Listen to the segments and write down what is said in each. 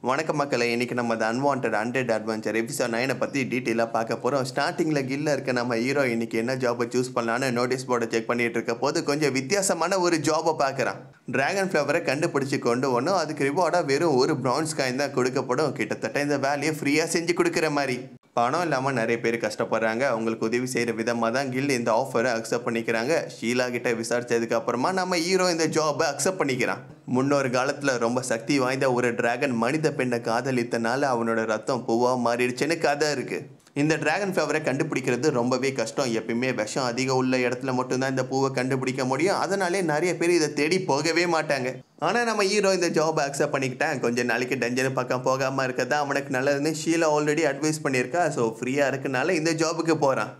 வணக்கம் மக்களே, இன்னைக்கு நம்ம த அன்வான்டட் அன்டெட் அட்வென்ச்சர் எபிசோட் 9 பற்றி டீட்டெயிலாக பார்க்க போகிறோம். ஸ்டார்டிங்கில் கில்ல இருக்க நம்ம ஹீரோ இன்னைக்கு என்ன ஜாபை சூஸ் பண்ணலான்னு நோட்டீஸ் போர்டை செக் பண்ணிட்டு இருக்க போது கொஞ்சம் வித்தியாசமான ஒரு ஜாபை பார்க்குறான். டிராகன் ஃப்ளவரை கண்டுபிடிச்சி கொண்டு வரணும். அதுக்கு ரிவார்டாக வெறும் ஒரு பிரான்ஸ் காயின் தான் கொடுக்கப்படும். கிட்டத்தட்ட இந்த வேலையை ஃப்ரீயாக செஞ்சு கொடுக்குற மாதிரி. பணம் இல்லாமல் நிறைய பேர் கஷ்டப்படுறாங்க. அவங்களுக்கு உதவி செய்கிற விதமாக தான் கில் இந்த ஆஃபரை அக்செப்ட் பண்ணிக்கிறாங்க. ஷீலா கிட்ட விசாரிச்சதுக்கு அப்புறமா நம்ம ஹீரோ இந்த ஜாபை அக்செப்ட் பண்ணிக்கிறான். முன்னொரு காலத்தில் ரொம்ப சக்தி வாய்ந்த ஒரு டிராகன் மனித பெண்ணை காதலித்தனால அவனோட ரத்தம் பூவாக மாறிடுச்சுன்னு கதை இருக்குது. இந்த டிராகன் ஃப்ளவரை கண்டுபிடிக்கிறது ரொம்பவே கஷ்டம். எப்பயுமே விஷம் அதிகம் உள்ள இடத்துல மட்டும்தான் இந்த பூவை கண்டுபிடிக்க முடியும். அதனாலே நிறைய பேர் இதை தேடி போகவே மாட்டாங்க. ஆனால் நம்ம ஹீரோ இந்த ஜாபை அக்செப்ட் பண்ணிக்கிட்டான். கொஞ்சம் நாளைக்கு டஞ்சன் பக்கம் போகாமல் இருக்கதான் அவனுக்கு நல்லதுன்னு ஷீலா ஆல்ரெடி அட்வைஸ் பண்ணியிருக்கா. ஸோ ஃப்ரீயாக இருக்கனால இந்த ஜாபுக்கு போகிறான்.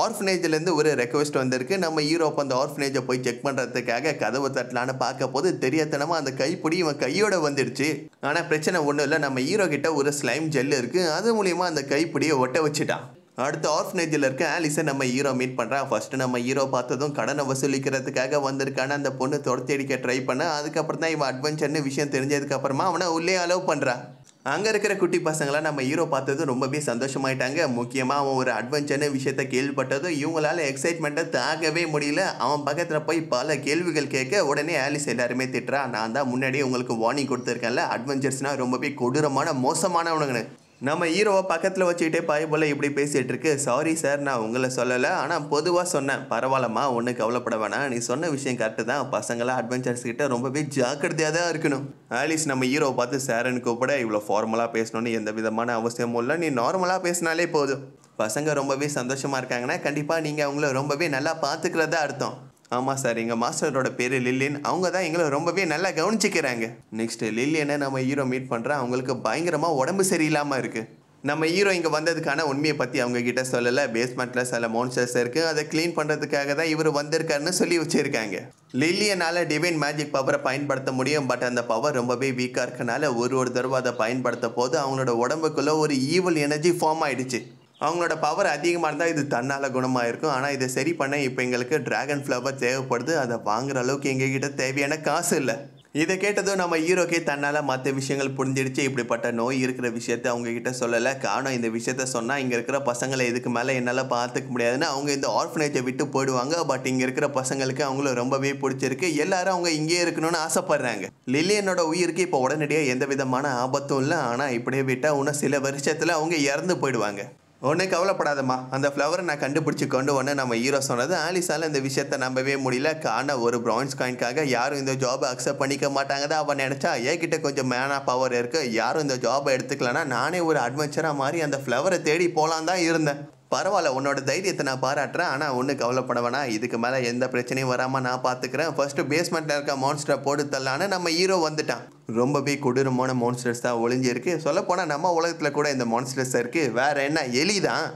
ஆர்ஃபனேஜ்லேருந்து ஒரு ரெக்வெஸ்ட் வந்திருக்கு. நம்ம ஹீரோ அந்த ஆர்ஃபனேஜை போய் செக் பண்ணுறதுக்காக கதவு தட்டலான்னு பார்க்க போது தெரியாதனமாக அந்த கைப்பிடி இவன் கையோட வந்துடுச்சு. ஆனால் பிரச்சனை ஒன்றும் இல்லை. நம்ம ஹீரோ கிட்ட ஒரு ஸ்லைம் ஜெல் இருக்குது. அது மூலிமா அந்த கைப்பிடியை ஒட்ட வச்சுட்டான். அடுத்த ஆர்ஃபனேஜில் இருக்க ஆலிஸை நம்ம ஹீரோ மீட் பண்ணுறான். ஃபர்ஸ்ட்டு நம்ம ஹீரோ பார்த்ததும் கடனை வசூலிக்கிறதுக்காக வந்திருக்கான அந்த பொண்ணு துரத்தி அடிக்க ட்ரை பண்ண. அதுக்கப்புறம் தான் இவன் அட்வென்ச்சர்னு விஷயம் தெரிஞ்சதுக்கப்புறமா அவனை உள்ளே அலோவ் பண்ணுறான். அங்கே இருக்கிற குட்டி பசங்களாம் நம்ம ஹீரோ பார்த்ததும் ரொம்பவே சந்தோஷமாயிட்டாங்க. முக்கியமாக அவன் ஒரு அட்வென்ச்சர்னு விஷயத்த கேள்விப்பட்டதும் இவங்களால எக்ஸைட்மெண்ட்டை தாங்கவே முடியல. அவன் பக்கத்தில் போய் பல கேள்விகள் கேட்க உடனே ஆலிஸ் எல்லாருமே திட்டுறா. நான் தான் முன்னாடியே உங்களுக்கு வார்னிங் கொடுத்துருக்கேன்ல, அட்வென்ச்சர்ஸ்னால் ரொம்பவே கொடூரமான மோசமானவனுங்கன்னு. நம்ம ஹீரோவை பக்கத்தில் வச்சுக்கிட்டே பாய் போல் இப்படி பேசிகிட்டு இருக்கு. சாரி சார், நான் உங்களை சொல்லலை, ஆனால் பொதுவாக சொன்னேன். பரவாயில்லம்மா, ஒன்றும் கவலைப்பட வேணாம். நீ சொன்ன விஷயம் கரெக்டு தான். பசங்களாம் அட்வென்ச்சர்ஸ் கிட்ட ரொம்பவே ஜாக்கிரதையாக தான் இருக்கணும். ஆலிஸ் நம்ம ஹீரோவை பார்த்து சார்ன்னு கூப்பிட, இவ்வளோ ஃபார்மலாக பேசணுன்னு எந்த விதமான அவசியமும் இல்லை. நீ நார்மலாக பேசினாலே போதும். பசங்க ரொம்பவே சந்தோஷமாக இருக்காங்கன்னா கண்டிப்பாக நீங்கள் அவங்கள ரொம்பவே நல்லா பார்த்துக்கிறதா அர்த்தம். ஆமாம் சார், எங்கள் மாஸ்டரோட பேர் லில்லியன். அவங்க தான் எங்களை ரொம்பவே நல்லா கவனிச்சிக்கிறாங்க. நெக்ஸ்ட்டு லில்லியனை நம்ம ஹீரோ மீட் பண்ணுறேன். அவங்களுக்கு பயங்கரமாக உடம்பு சரியில்லாமல் இருக்குது. நம்ம ஹீரோ இங்கே வந்ததுக்கான உண்மையை பற்றி அவங்க கிட்ட சொல்லலை. பேஸ்மெண்ட்டில் சில மான்ஸ்டர்ஸ் இருக்குது, அதை க்ளீன் பண்ணுறதுக்காக தான் இவர் வந்திருக்காருன்னு சொல்லி வச்சுருக்காங்க. லில்லியனால் டிவைன் மேஜிக் பவரை பயன்படுத்த முடியும். பட் அந்த பவர் ரொம்பவே வீக்காக இருக்கனால ஒரு தடவை அதை பயன்படுத்த போது அவங்களோட உடம்புக்குள்ளே ஒரு ஈவில் எனர்ஜி ஃபார்ம் ஆகிடுச்சு. அவங்களோட பவர் அதிகமாக இருந்தால் இது தன்னால் குணமாக இருக்கும். ஆனால் இதை சரி பண்ண இப்போ எங்களுக்கு டிராகன் ஃப்ளவர் தேவைப்படுது. அதை வாங்குற அளவுக்கு எங்ககிட்ட தேவையான காசு இல்லை. இதை கேட்டதும் நம்ம ஹீரோக்கே தன்னால் மற்ற விஷயங்கள் புரிஞ்சிடுச்சு. இப்படிப்பட்ட நோய் இருக்கிற விஷயத்த அவங்கக்கிட்ட சொல்லலை. காரணம் இந்த விஷயத்த சொன்னால் இங்கே இருக்கிற பசங்களை இதுக்கு மேலே என்னால் பார்த்துக்க முடியாதுன்னு அவங்க இந்த ஆர்ஃபனேஜை விட்டு போயிடுவாங்க. பட் இங்கே இருக்கிற பசங்களுக்கு அவங்கள ரொம்பவே பிடிச்சிருக்கு. எல்லாரும் அவங்க இங்கே இருக்கணும்னு ஆசைப்படுறாங்க. லில்லியனோட உயிருக்கு இப்போ உடனடியாக எந்த விதமான ஆபத்தும் இல்லை. ஆனால் இப்படியே விட்டால் இன்னும் சில வருஷத்தில் அவங்க இறந்து போயிடுவாங்க. ஒன்றும் கவலைப்படாதம்மா, அந்த ஃப்ளவரை நான் கண்டுபிடிச்சி கொண்டு ஒன்று நம்ம ஹீரோ சொன்னது. ஆலிஸால் இந்த விஷயத்தை நம்பவே முடியல. காரணம் ஒரு பிரான்ஸ் காயின்காக யாரும் இந்த ஜாபை அக்செப்ட் பண்ணிக்க மாட்டாங்க தான் அவன் நினச்சா. என்கிட்ட கொஞ்சம் மேனா பவர் இருக்குது, யாரும் இந்த ஜாபை எடுத்துக்கலன்னா நானே ஒரு அட்வென்ச்சராக மாதிரி அந்த ஃப்ளவரை தேடி போகலான் தான் இருந்தேன். பரவாயில்ல, உன்னோட தைரியத்தை நான் பாராட்டுறேன். ஆனால் ஒன்றும் கவலைப்பட வேணாம். இதுக்கு மேலே எந்த பிரச்சனையும் வராமல் நான் பார்த்துக்கிறேன். ஃபர்ஸ்ட்டு பேஸ்மெண்ட்டில் இருக்க மான்ஸ்டரை போட்டு தரலான்னு நம்ம ஹீரோ வந்துட்டான். ரொம்பவே கொடூரமான மான்ஸ்டர்ஸ் தான் ஒளிஞ்சிருக்கு. சொல்லப்போனால் நம்ம உலகத்தில் கூட இந்த மான்ஸ்டர்ஸ் இருக்குது. வேறு என்ன, எலி தான்.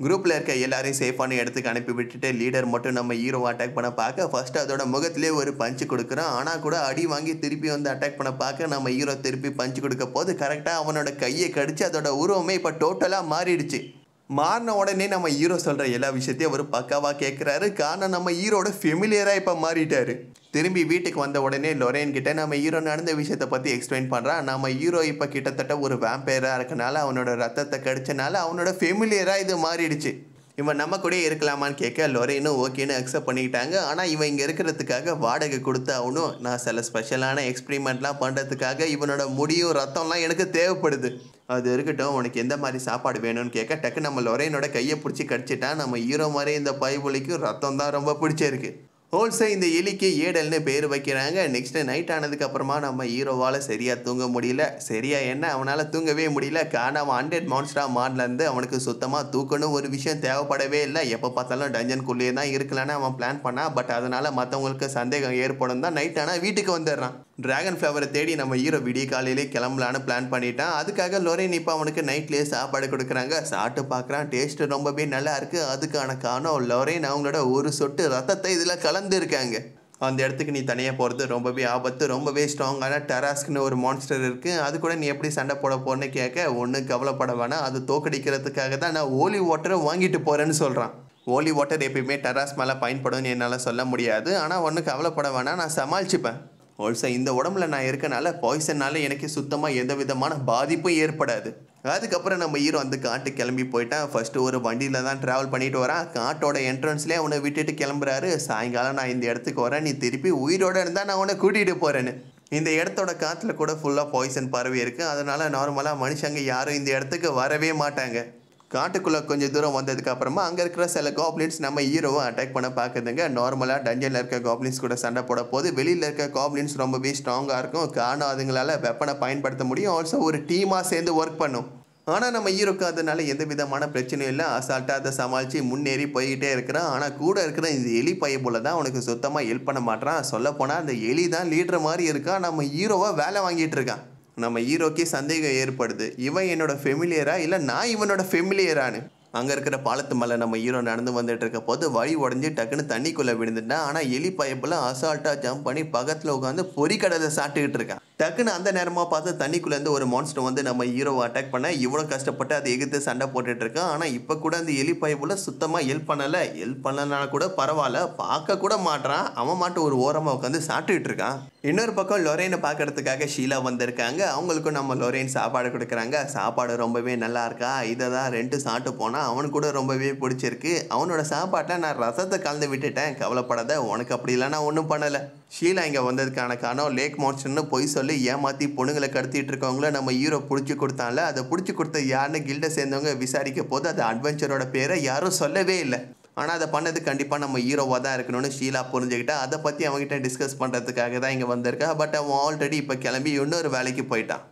குரூப்பில் இருக்க எல்லாரையும் சேஃபான இடத்துக்கு அனுப்பி விட்டுட்டு லீடர் மட்டும் நம்ம ஹீரோ அட்டாக் பண்ண பார்க்க ஃபர்ஸ்ட்டு அதோட முகத்திலே ஒரு பஞ்சு கொடுக்குறான். ஆனால் கூட அடி வாங்கி திருப்பி வந்து அட்டாக் பண்ண பார்க்க நம்ம ஹீரோ திருப்பி பஞ்சு கொடுக்க போது கரெக்டாக அவனோட கையை கடிச்சு அதோட உருவமே இப்போ டோட்டலாக மாறிடுச்சு. மாறின உடனே நம்ம ஹீரோ சொல்கிற எல்லா விஷயத்தையும் அவர் பக்காவாக கேட்குறாரு. காரணம் நம்ம ஹீரோட ஃபெமிலியராக இப்போ மாறிட்டாரு. திரும்பி வீட்டுக்கு வந்த உடனே லொரேன் கிட்ட நம்ம ஹீரோ நடந்த விஷயத்தை பற்றி எக்ஸ்பிளைன் பண்ணுறான். நம்ம ஹீரோ இப்போ கிட்டத்தட்ட ஒரு வேம்பயராக இருக்கனால அவனோட ரத்தத்தை கடிச்சனால அவனோட ஃபெமிலியராக இது மாறிடுச்சு. இவன் நம்ம கூட இருக்கலாமான்னு கேட்க லொரேனும் ஓகேன்னு அக்செப்ட் பண்ணிக்கிட்டாங்க. ஆனால் இவன் இங்கே இருக்கிறதுக்காக வாடகை கொடுத்து ஆகணும். நான் சில ஸ்பெஷலான எக்ஸ்பிரிமெண்ட்லாம் பண்ணுறதுக்காக இவனோட முடியும் ரத்தம்லாம் எனக்கு தேவைப்படுது. அது இருக்கட்டும், உனக்கு எந்த மாதிரி சாப்பாடு வேணும்னு கேட்க டக்கு நம்ம லொரேனோட கையை பிடிச்சி கடிச்சிட்டான். நம்ம ஹீரோ மாதிரி இந்த பைபுலிக்கும் ரத்தம் தான் ரொம்ப பிடிச்சிருக்கு. ஹோல்ஸை இந்த எலிக்கு ஏடல்னு பேர் வைக்கிறாங்க. நெக்ஸ்ட்டு நைட் ஆனதுக்கப்புறமா நம்ம ஹீரோவால் சரியாக தூங்க முடியல. சரியாக என்ன, அவனால் தூங்கவே முடியல. காரணம் அவன் 100 மான்ஸ்டராக மாடலேருந்து அவனுக்கு சுத்தமாக தூக்கணும் ஒரு விஷயம் தேவைப்படவே இல்லை. எப்போ பார்த்தாலும் டஞ்சனுக்குள்ளேயே தான் இருக்கலான்னு அவன் பிளான் பண்ணான். பட் அதனால் மற்றவங்களுக்கு சந்தேகம் ஏற்படும் தான் நைட் ஆனால் வீட்டுக்கு வந்துடுறான். டிராகன் ஃப்ளவரை தேடி நம்ம ஹீரோ விடிய காலையிலே கிளம்பலான்னு பிளான் பண்ணிட்டான். அதுக்காக லொரேன் இப்போ அவனுக்கு நைட்லேயே சாப்பாடு கொடுக்குறாங்க. சாப்பிட்டு பார்க்குறான், டேஸ்ட்டு ரொம்பவே நல்லா இருக்குது. அதுக்கான காரணம் லொரேன் அவங்களோட ஒரு சொட்டு ரத்தத்தை இதில் கலந்துருக்காங்க. அந்த இடத்துக்கு நீ தனியாக போகிறது ரொம்பவே ஆபத்து. ரொம்பவே ஸ்ட்ராங்கான டெராஸ்க்னு ஒரு மான்ஸ்டர் இருக்குது. அது கூட நீ எப்படி சண்டை போட போறேன்னு கேட்க ஒன்றும் கவலைப்பட வேணாம், அது தோக்கடிக்கிறதுக்காக தான் நான் ஹோலி வாட்டரை வாங்கிட்டு போகிறேன்னு சொல்கிறான். ஹோலி வாட்டர் எப்பயுமே டெராஸ் மேலே பயன்படும்னு என்னால் சொல்ல முடியாது. ஆனால் ஒன்றும் கவலைப்பட வேணாம், நான் சமாளிச்சுப்பேன். ஆல்சோ இந்த உடம்புல நான் இருக்கனால பாய்சன்னால எனக்கு சுத்தமாக எந்த விதமான பாதிப்பும் ஏற்படாது. அதுக்கப்புறம் நம்ம ஹீரோ அந்த காட்டுக்கு கிளம்பி போயிட்டான். ஃபர்ஸ்ட்டு ஒரு வண்டியில் தான் ட்ராவல் பண்ணிட்டு வரான். காட்டோட என்ட்ரன்ஸ்லேயே அவனை விட்டுட்டு கிளம்புறாரு. சாயங்காலம் நான் இந்த இடத்துக்கு வரேன், நீ திருப்பி உயிரோட இருந்தால் நான் உன்னை கூட்டிகிட்டு போகிறேன்னு. இந்த இடத்தோட காற்றுல கூட ஃபுல்லாக பாய்சன் பரவி இருக்குது. அதனால் நார்மலாக மனுஷங்க யாரும் இந்த இடத்துக்கு வரவே மாட்டாங்க. காட்டுக்குள்ளே கொஞ்சம் தூரம் வந்ததுக்கு அப்புறமா அங்கே இருக்கிற சில காப்ளின்ஸ் நம்ம ஹீரோவை அட்டாக் பண்ண பார்க்குதுங்க. நார்மலாக டஞ்சனில் இருக்க காப்ளின்ஸ் கூட சண்டை போட போது வெளியில் இருக்க காப்ளின்ஸ் ரொம்பவே ஸ்ட்ராங்காக இருக்கும். காரணம் அதுங்களால் வெப்பனை பயன்படுத்த முடியும். ஆல்சோ ஒரு டீமாக சேர்ந்து ஒர்க் பண்ணும். ஆனால் நம்ம ஹீரோக்கு அதனால எந்த விதமான பிரச்சனையும் இல்லை. அசால்ட்டாக அதை சமாளித்து முன்னேறி போய்கிட்டே இருக்கிறான். ஆனால் கூட இருக்கிற இந்த எலி பையபோல தான் அவனுக்கு சுத்தமாக ஹெல்ப் பண்ண மாட்டான். சொல்லப்போனால் அந்த எலி தான் லீடர் மாதிரி இருக்கான். நம்ம ஹீரோவை வேலை வாங்கிட்டு இருக்கான். நம்ம ஹீரோக்கே சந்தேகம் ஏற்படுது, இவன் என்னோட ஃபெமிலியரா இல்லை நான் இவனோட ஃபெமிலியரானு. அங்கே இருக்கிற பாலத்து மேலே நம்ம ஹீரோ நடந்து வந்துட்டு இருக்க போது வழி உடஞ்சி டக்குன்னு தண்ணிக்குள்ளே விழுந்துட்டான். ஆனால் எலி பைப்பில் அசால்ட்டாக ஜம்ப் பண்ணி பக்கத்தில் உட்காந்து பொறிக்கடலை சாப்பிட்டுக்கிட்டு இருக்கான். டக்குன்னு அந்த நேரமாக பார்த்து தண்ணிக்குள்ளேருந்து ஒரு மான்ஸ்டர் வந்து நம்ம ஹீரோவை அட்டாக் பண்ண இவ்வளோ கஷ்டப்பட்டு அதை எதிர்த்து சண்டை போட்டுட்டு இருக்கான். ஆனால் இப்போ கூட அந்த எலி பைப்பில் சுத்தமாக ஹெல்ப் பண்ணலனா கூட பரவாயில்ல, பார்க்க கூட மாட்டான். அவன் மாட்டு ஒரு ஓரமாக உட்காந்து சாப்பிட்டுக்கிட்டு இருக்கான். இன்னொரு பக்கம் லொரேனை பார்க்கறதுக்காக ஷீலா வந்திருக்காங்க. அவங்களுக்கும் நம்ம லொரேன் சாப்பாடு கொடுக்குறாங்க. சாப்பாடு ரொம்பவே நல்லா இருக்கா, இதை தான் 2 சாப்பிட்டு போனால் அவனுக்கு கூட ரொம்பவே பிடிச்சிருக்கு. அவனோட சாப்பாட்டில் நான் ரசத்தை கலந்து விட்டுட்டேன், கவலைப்படாத, உனக்கு அப்படிலாம் நான் ஒன்றும் பண்ணலை. ஷீலா இங்கே வந்ததுக்கான காரணம் லேக் மான்ஸ்டர்னு பொய் சொல்லி ஏமாற்றி பொண்ணுங்களை கடத்திட்டு இருக்கவங்கள நம்ம ஹீரோ பிடிச்சி கொடுத்தான்ல, அதை பிடிச்சி கொடுத்த யாருன்னு கில்டை சேர்ந்தவங்க விசாரிக்க போது அது அட்வென்ச்சரோட பேரை யாரும் சொல்லவே இல்லை. ஆனால் அதை பண்ணது கண்டிப்பாக நம்ம ஹீரோவாக தான் இருக்கணும்னு ஷீலா புரிஞ்சுக்கிட்டா. அதை பற்றி அவங்ககிட்ட டிஸ்கஸ் பண்ணுறதுக்காக தான் இங்கே வந்திருக்கா. பட் அவன் ஆல்ரெடி இப்போ கிளம்பி இன்னொரு வேலைக்கு போயிட்டான்.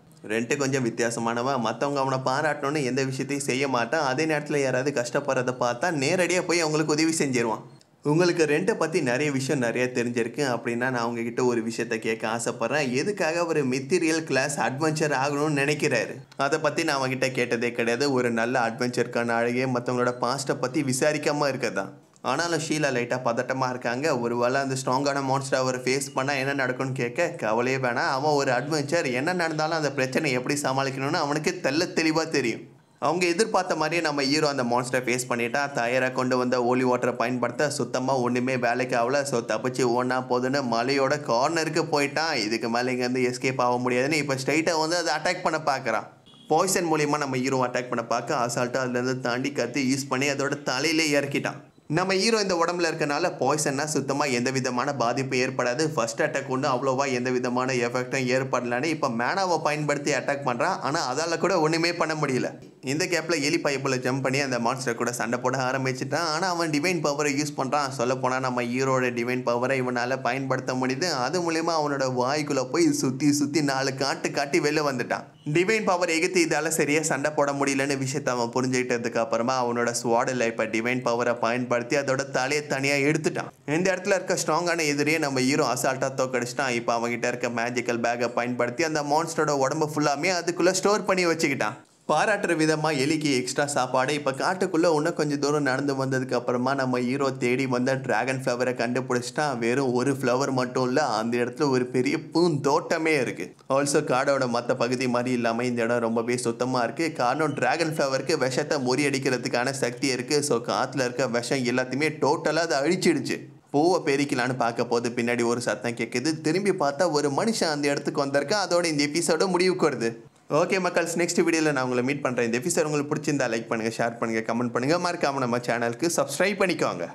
கொஞ்சம் வித்தியாசமானவன். மற்றவங்க அவனை பாராட்டணும்னு எந்த விஷயத்தையும் செய்ய மாட்டான். அதே நேரத்தில் யாராவது கஷ்டப்படுறதை பார்த்தா நேரடியாக போய் அவங்களுக்கு உதவி செஞ்சிருவான். உங்களுக்கு ரெண்டை பற்றி நிறைய விஷயம் தெரிஞ்சிருக்கு அப்படின்னா நான் உங்ககிட்ட ஒரு விஷயத்த கேட்க ஆசைப்பட்றேன். எதுக்காக ஒரு மெட்டீரியல் கிளாஸ் அட்வென்ச்சர் ஆகணும்னு நினைக்கிறாரு? அதை பற்றி நான் அவங்ககிட்ட கேட்டதே கிடையாது. ஒரு நல்ல அட்வென்ச்சருக்கான அழகே மற்றவங்களோட பாஸ்ட்டை பற்றி விசாரிக்காமல் இருக்கதான். ஆனாலும் ஷீலா லைட்டாக பதட்டமாக இருக்காங்க. ஒரு வேளை அந்த ஸ்ட்ராங்கான மான்ஸ்டர் அவர் ஃபேஸ் பண்ணால் என்ன நடக்கும்னு கேட்க கவலையே வேணாம், அவன் ஒரு அட்வென்ச்சர், என்ன நடந்தாலும் அந்த பிரச்சனை எப்படி சமாளிக்கணும்னு அவனுக்கு தெளிவாக தெரியும். அவங்க எதிர்பார்த்த மாதிரியே நம்ம ஹீரோ அந்த மான்ஸ்டரை ஃபேஸ் பண்ணிட்டா. தயாராக கொண்டு வந்த ஓலி வாட்டரை பயன்படுத்த சுத்தமாக ஒன்றுமே வேலைக்கு ஆகல. ஸோ தப்பிச்சு ஓடனா போதுன்னு மலையோட கார்னருக்கு போயிட்டான். இதுக்கு மேலே இங்கேருந்து எஸ்கேப் ஆக முடியாதுன்னு இப்போ ஸ்ட்ரைட்டாக வந்து அதை அட்டாக் பண்ண பார்க்குறான். பாய்சன் மூலியமாக நம்ம ஹீரோ அட்டாக் பண்ண பார்க்க அசால்ட்டாக அதுலேருந்து தாண்டி கத்தி யூஸ் பண்ணி அதோட தலையிலே இறக்கிட்டான். நம்ம ஹீரோ இந்த உடம்புல இருக்கனால பாய்சன்னா சுத்தமாக எந்த விதமான பாதிப்பு ஏற்படாது. ஃபர்ஸ்ட் அட்டாக் ஒன்று அவ்வளோவா எந்த விதமான எஃபெக்டும் ஏற்படலான்னு இப்போ மேனாவை பயன்படுத்தி அட்டாக் பண்ணுறான். ஆனால் அதால் கூட ஒன்றுமே பண்ண முடியல. இந்த கேப்பில் எலி பைப்பில் ஜம்ப் பண்ணி அந்த மான்ஸ்டர் கூட சண்டை போட ஆரம்பிச்சிட்டான். ஆனால் அவன் டிவைன் பவரை யூஸ் பண்ணுறான். சொல்லப்போனால் நம்ம ஹீரோட டிவைன் பவரை இவனால் பயன்படுத்த முடியுது. அது மூலயமா அவனோட வாய்க்குள்ளே போய் சுற்றி 4 காட்டி வெளில வந்துட்டான். டிவைன் பவர் எகித்து இதால் சரியாக சண்டை போட முடியலன்னு விஷயத்தை அவன் புரிஞ்சுக்கிட்டதுக்கு அப்புறமா அவனோட ஸ்வாடில் இப்போ டிவைன் பவரை பயன்படுத்தி அதோட தலையை தனியாக எடுத்துட்டான். இந்த இடத்துல இருக்க ஸ்ட்ராங்கான எதிரியே நம்ம ஹீரோ அசால்ட்டாக தோக்கடிச்சிட்டான். இப்போ அவங்ககிட்ட இருக்க மேஜிக்கல் பேக்கை பயன்படுத்தி அந்த மான்ஸ்டரோட உடம்பு ஃபுல்லாமே அதுக்குள்ளே ஸ்டோர் பண்ணி வச்சுக்கிட்டான். பாராட்டுற விதமாக எலிக்கு எக்ஸ்ட்ரா சாப்பாடு. இப்போ காட்டுக்குள்ளே இன்னும் கொஞ்சம் தூரம் நடந்து வந்ததுக்கு அப்புறமா நம்ம ஹீரோ தேடி வந்த டிராகன் ஃப்ளவரை கண்டுபிடிச்சிட்டான். வெறும் ஒரு ஃப்ளவர் மட்டும் இல்லை, அந்த இடத்துல ஒரு பெரிய பூந்தோட்டமே இருக்குது. ஆல்சோ காடோட மற்ற பகுதி மாதிரி இல்லாமல் இந்த இடம் ரொம்பவே சுத்தமாக இருக்குது. காரணம் டிராகன் ஃப்ளவருக்கு விஷத்தை முறியடிக்கிறதுக்கான சக்தி இருக்குது. ஸோ காற்றுல இருக்க விஷம் எல்லாத்தையுமே டோட்டலாக அதை அழிச்சிடுச்சு. பூவை பெருக்கலான்னு பார்க்க போது பின்னாடி ஒரு சத்தம் கேட்குது. திரும்பி பார்த்தா ஒரு மனுஷன் அந்த இடத்துக்கு வந்திருக்கா. அதோட இந்த எபிசோட முடிவுக்கு வருது. ஓகே மக்கள்ஸ், நெக்ஸ்ட் வீடியோவில் நான் உங்களை மீட் பண்ணுறேன். இந்த எபிசோட் உங்களுக்கு பிடிச்சிருந்தா லைக் பண்ணுங்கள், ஷேர் பண்ணுங்கள், கமெண்ட் பண்ணுங்கள். மறக்காம நம்ம சேனலுக்கு சப்ஸ்கிரைப் பண்ணிக்கோங்க.